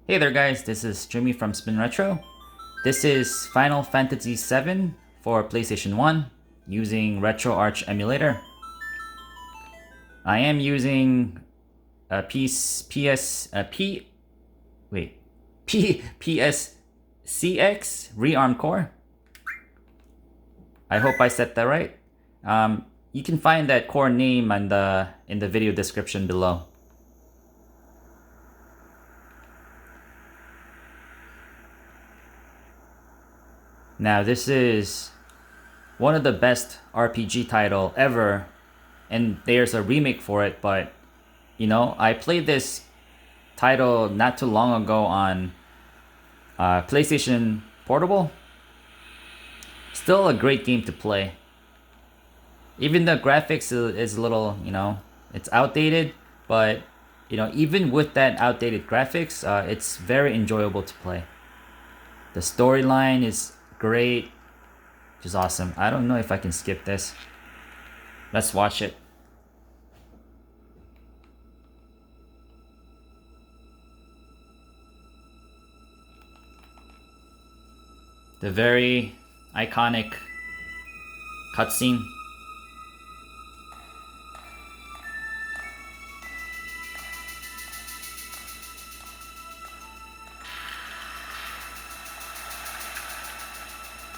Hey there guys, this is Jimmy from Spin Retro. This is Final Fantasy VII for PlayStation 1 using RetroArch emulator. I am using a PSCX ReARMed core. I hope I said that right. You can find that core name in the video description below. Now this is one of the best RPG title ever, and there's a remake for it, but you know, I played this title not too long ago on PlayStation Portable. Still a great game to play. Even the graphics is a little, you know, it's outdated, but you know, even with that outdated graphics, it's very enjoyable to play. The storyline is great, which is awesome. I don't know if I can skip this. Let's watch it. The very iconic cutscene.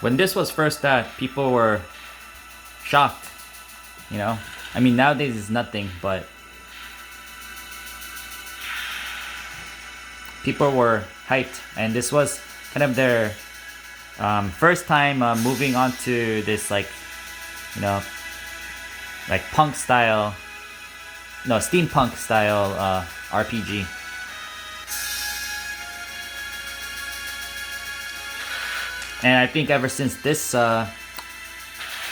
When this was first out, people were shocked, you know? I mean, nowadays it's nothing, but people were hyped, and this was kind of their first time moving on to this, like, you know, like punk style, no, steampunk style RPG. And I think ever since this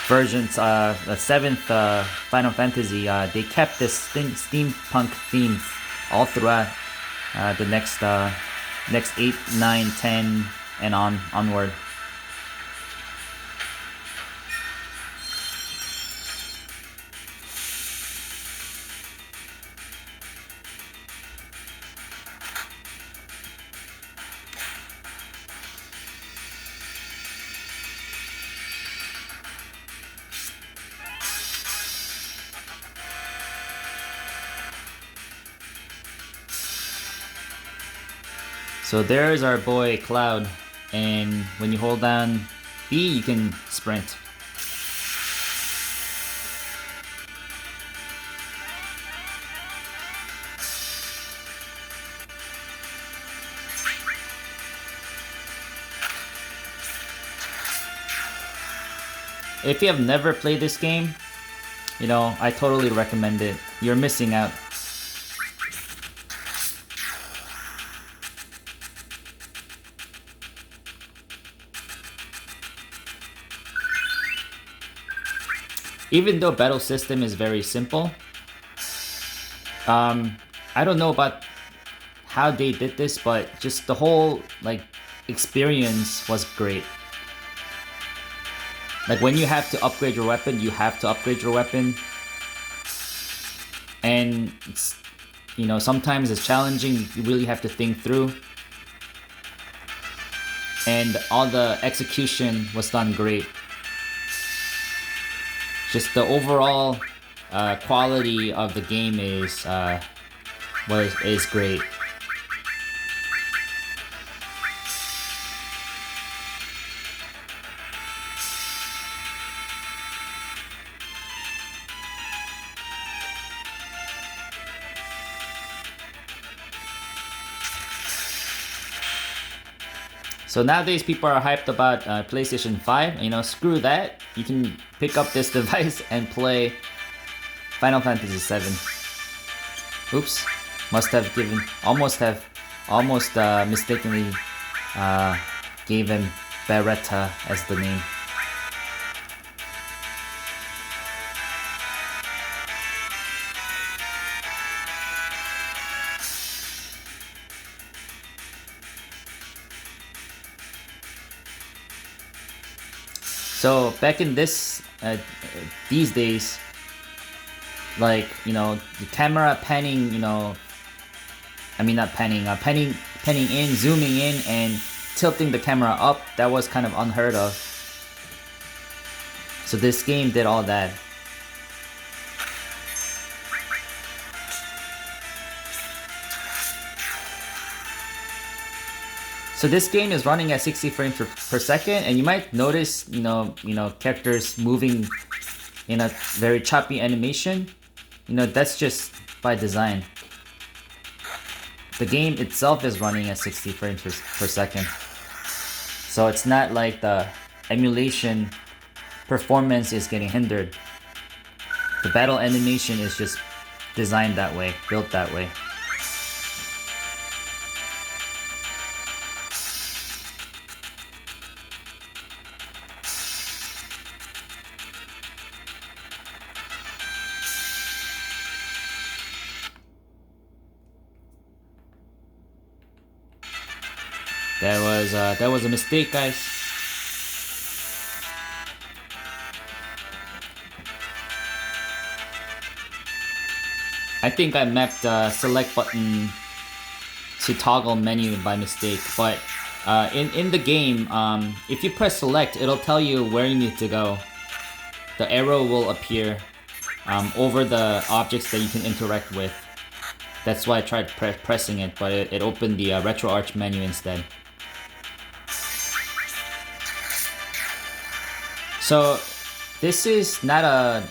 version's the 7th Final Fantasy, they kept this steampunk theme all throughout the next 8, 9, 10, and onward. So there's our boy Cloud, and when you hold down B, you can sprint. If you have never played this game, you know, I totally recommend it. You're missing out. Even though battle system is very simple, I don't know about how they did this, but just the whole like experience was great. Like when you have to upgrade your weapon, you have to upgrade your weapon, and it's, you know, sometimes it's challenging. You really have to think through, and all the execution was done great. Just the overall quality of the game is great. So nowadays people are hyped about PlayStation 5. You know, screw that. You can pick up this device and play Final Fantasy VII. Oops, almost mistakenly gave him Beretta as the name. So back in these days, like, you know, the camera panning, you know, I mean not panning, panning in, zooming in, and tilting the camera up. That was kind of unheard of. So this game did all that. So this game is running at 60 frames per second, and you might notice, characters moving in a very choppy animation. That's just by design. The game itself is running at 60 frames per second. So it's not like the emulation performance is getting hindered. The battle animation is just designed that way, built that way. That was a mistake, guys. I think I mapped the select button to toggle menu by mistake, but in the game, if you press select, it'll tell you where you need to go. The arrow will appear over the objects that you can interact with. That's why I tried pressing it, but it opened the RetroArch menu instead. So this is not a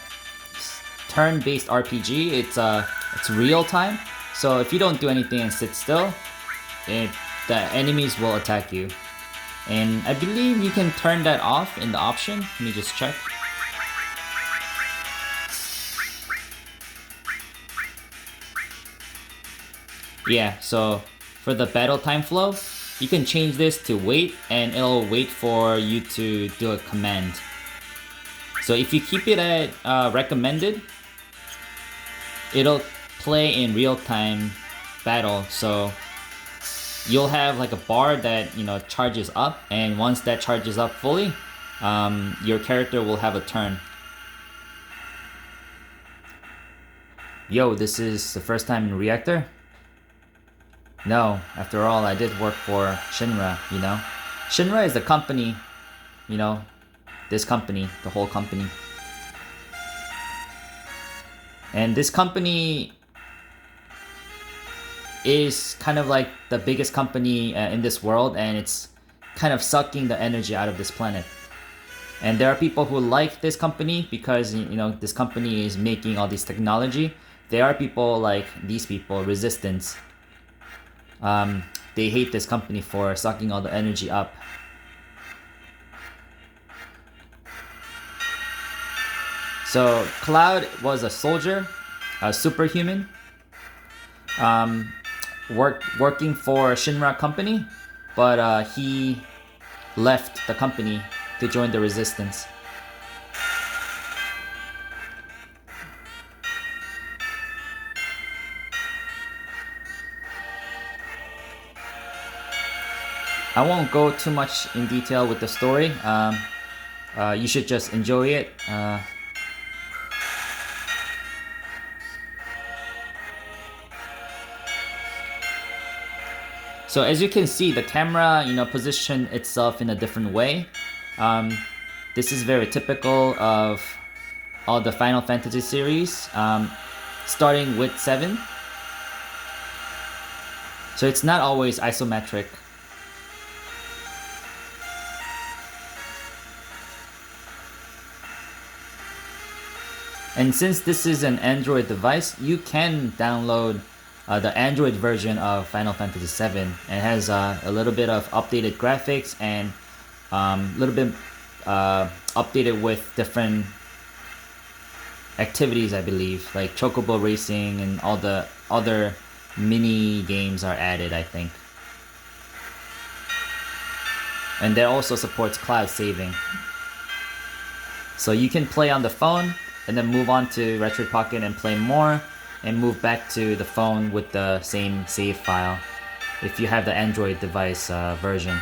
turn-based RPG. It's real time. So if you don't do anything and sit still, the enemies will attack you. And I believe you can turn that off in the option. Let me just check. Yeah, so for the battle time flow, you can change this to wait, and it'll wait for you to do a command. So if you keep it at recommended, it'll play in real-time battle. So you'll have like a bar that charges up, and once that charges up fully, your character will have a turn. Yo, this is the first time in Reactor? No, after all, I did work for Shinra, Shinra is the company, this company, the whole company. And this company is kind of like the biggest company in this world, and it's kind of sucking the energy out of this planet. And there are people who like this company because, this company is making all this technology. There are people like these people, Resistance. They hate this company for sucking all the energy up. So Cloud was a soldier, a superhuman, working for Shinra company, but he left the company to join the Resistance. I won't go too much in detail with the story. You should just enjoy it. So as you can see, the camera, position itself in a different way. This is very typical of all the Final Fantasy series, starting with 7. So it's not always isometric. And since this is an Android device, you can download the Android version of Final Fantasy VII. And it has a little bit of updated graphics and a little bit updated with different activities, I believe, like Chocobo Racing, and all the other mini games are added, I think. And that also supports cloud saving. So you can play on the phone and then move on to Retroid Pocket and play more, and move back to the phone with the same save file if you have the Android device version.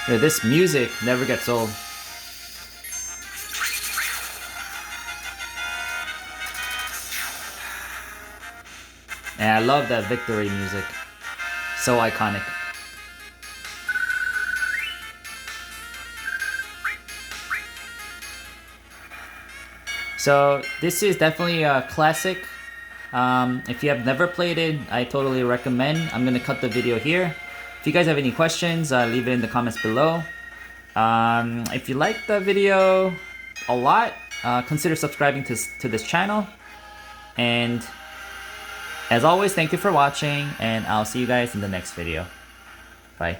This music never gets old. And I love that victory music. So iconic. So this is definitely a classic. If you have never played it, I totally recommend. I'm gonna cut the video here. If you guys have any questions, leave it in the comments below. If you like the video a lot, consider subscribing to this channel. And as always, thank you for watching, and I'll see you guys in the next video. Bye.